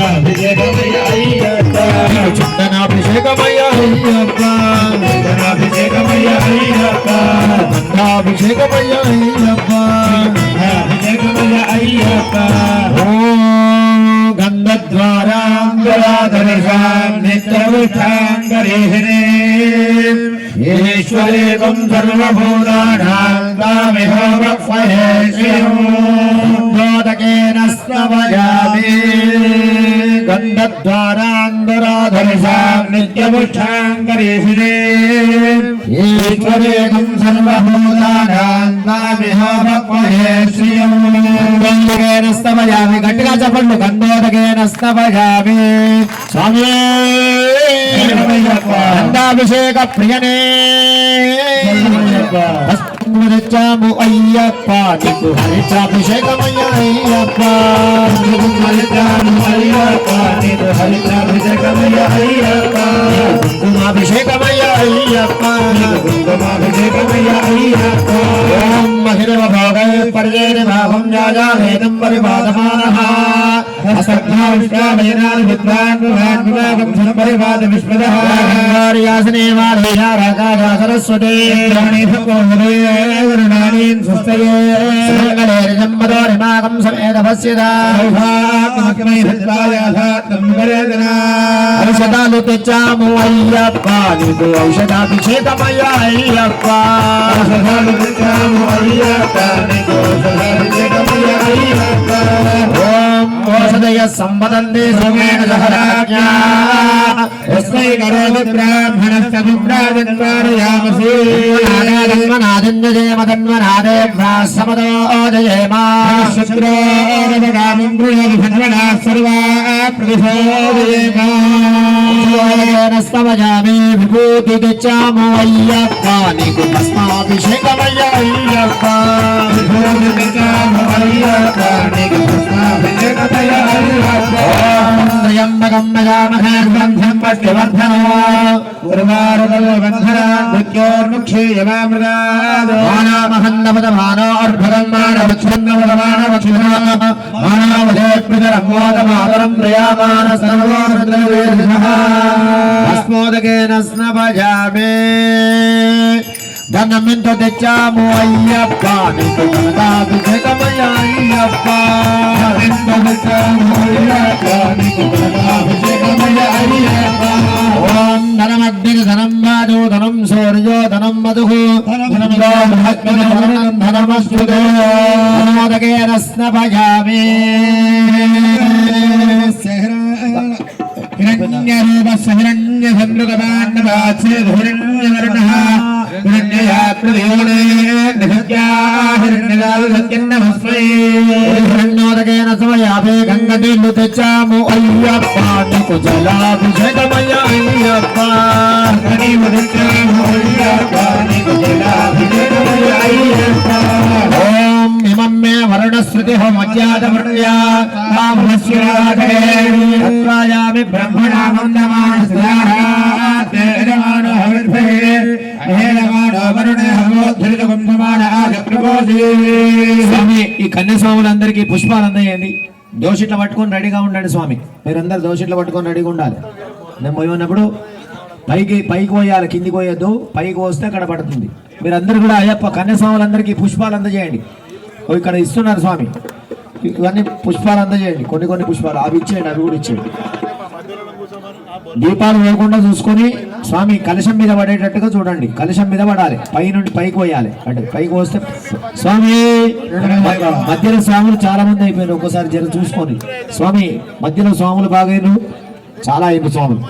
చందనాభిషేకమయ్య అయ్యప్ప చందనాభిషేకమయ్య అయ్యప్ప గంధాభిషేకమయ్య అయ్యప్ప అభిషేకమయ్య అయ్యప్ప గంధద్వారాంగరాధరసాం నిత్యవిష్టాంగరేహిణే ఈశ్వరేకం సర్వభూతానాం తామిహోమక్వయే శ్రీయం దోదకేన స్తవయామి గంధద్వారాంగరాధరసాం నిత్యవిష్టాంగరేహిణే ఈశ్వరేకం సర్వభూతానాం తామిహోమక్వయే శ్రీయం దోదకేన స్తవయామి గట్టిగా చెప్పండి గంధోదకేన స్తవయామి స్వామి గంధాభిషేక ప్రియనే వచ్చాము అయ్యప్ప నీకు హరితాభిషేకమయ్య అయ్యప్ప అయ్యప్ప నీకు హరితాభిషేకమయ్య అయ్యప్ప కుంకుమాభిషేకమయ్య అయ్యప్ప కుంకుమాభిషేకమయ్య అయ్యప్ప ఓం మహిరవ భాగై పర్యేణ భాగం జాజావేదం పరిపాదమానః అసత్యావిష్కామయనాని విద్వాన్ విభాగం పరిపాద విశ్వదః గంగార్యాసనే వారయారాగా సరస్వతే వర్ణానీన్ స్వస్తయే సంగళేర్జమ్మదోరిమాగం సమేధపస్యదా ఔషధాలు తెచ్చాము అయ్యప్ప నీకు ఔషధాభిషేకమయ్య అయ్యప్ప ఔషధాలు తెచ్చాము అయ్యప్ప నీకు ఔషధాభిషేకమయ్య అయ్యప్ప ఓం ఓషధయ సంవదందే సోమేణ సహరాజ్ఞా యస్మై కరోతి బ్రాహ్మణస్య విప్రాజన్మారయామసి నాదన్వనాదేభ్యాసమదోజయేమా శుక్రోదగామిం గృహేణ ధన్వనా సర్వా ప్రతిశోదయేమా స్తవయామి విభూతి తెచ్చాము అయ్యప్ప నీకు భస్మాభిషేకమయ్య అయ్యప్ప విభూతి తెచ్చాము అయ్యప్ప నీకు భస్మాభిషేకమయ్య అయ్యప్ప త్రయంబకం నమామహే గంధం పష్టివర్ధనో ఉర్వారుకల్బంధనాన్ మృత్యోర్ముక్షీయమామృగాద్ మానామహన్నపదమానో అర్భగం మానవచ్ఛన్నపదమానవచ్ఛునా మానవదే ప్రజరమోదమాతరం ప్రయామాన సర్వోర్ద్రవేర్ధః భస్మోదకేన స్నపజామే ధనమెంతో తెచ్చాము అయ్యప్ప నీకు గంధాభిషేకమయ్య అయ్యప్ప ధనమెంతో తెచ్చాము అయ్యప్ప నీకు గంధాభిషేకమయ్య అయ్యప్ప ఓం ధనమగ్ని ధనం వాజో ధనం సూర్యో ధనం మధుః ధనమిదో మహత్మధనం ధనమశ్రుతో ధనోదకేన స్నపజామి హిరణ్యరూప హిరణ్యచంద్రగదాన్నవాచ్ఛే హిరణ్యవర్ణః హిరణ్యోదకేన సమయాభే గంగనీళ్లు తెచ్చాము అయ్యప్ప నీకు జలాభిషేకమయ్య అయ్యప్ప ఓం ఇమం మే వరుణశ్రుతి హోమజ్ఞాతమృత్యామి స్వామి ఈ కన్యస్వాములందరికీ పుష్పాలు అందజేయండి దోషిట్లు పట్టుకొని రెడీగా ఉండండి స్వామి మీరందరూ దోషిట్లు పట్టుకొని రెడీగా ఉండాలి నేను పోయినప్పుడు పైకి పోయాలి కిందికి పోయొద్దు పైకి వస్తే అక్కడ పడుతుంది మీరందరూ కూడా అయ్యప్ప కన్యస్వాములందరికీ పుష్పాలు అందజేయండి ఇక్కడ ఇస్తున్నారు స్వామి ఇవన్నీ పుష్పాలు అందజేయండి కొన్ని పుష్పాలు అవి ఇచ్చేయండి అవి కూడా ఇచ్చేయండి దీపాలు వేయకుండా చూసుకొని స్వామి కలశం మీద పడేటట్టుగా చూడండి కలశం మీద పడాలి పై నుండి పైకి పోయాలి అంటే పైకి వస్తే స్వామి మధ్యలో స్వాములు చాలా మంది అయిపోయారు ఒక్కోసారి జర చూసుకొని స్వామి మధ్యలో స్వాములు బాగా చాలా అయిపోయి స్వాములు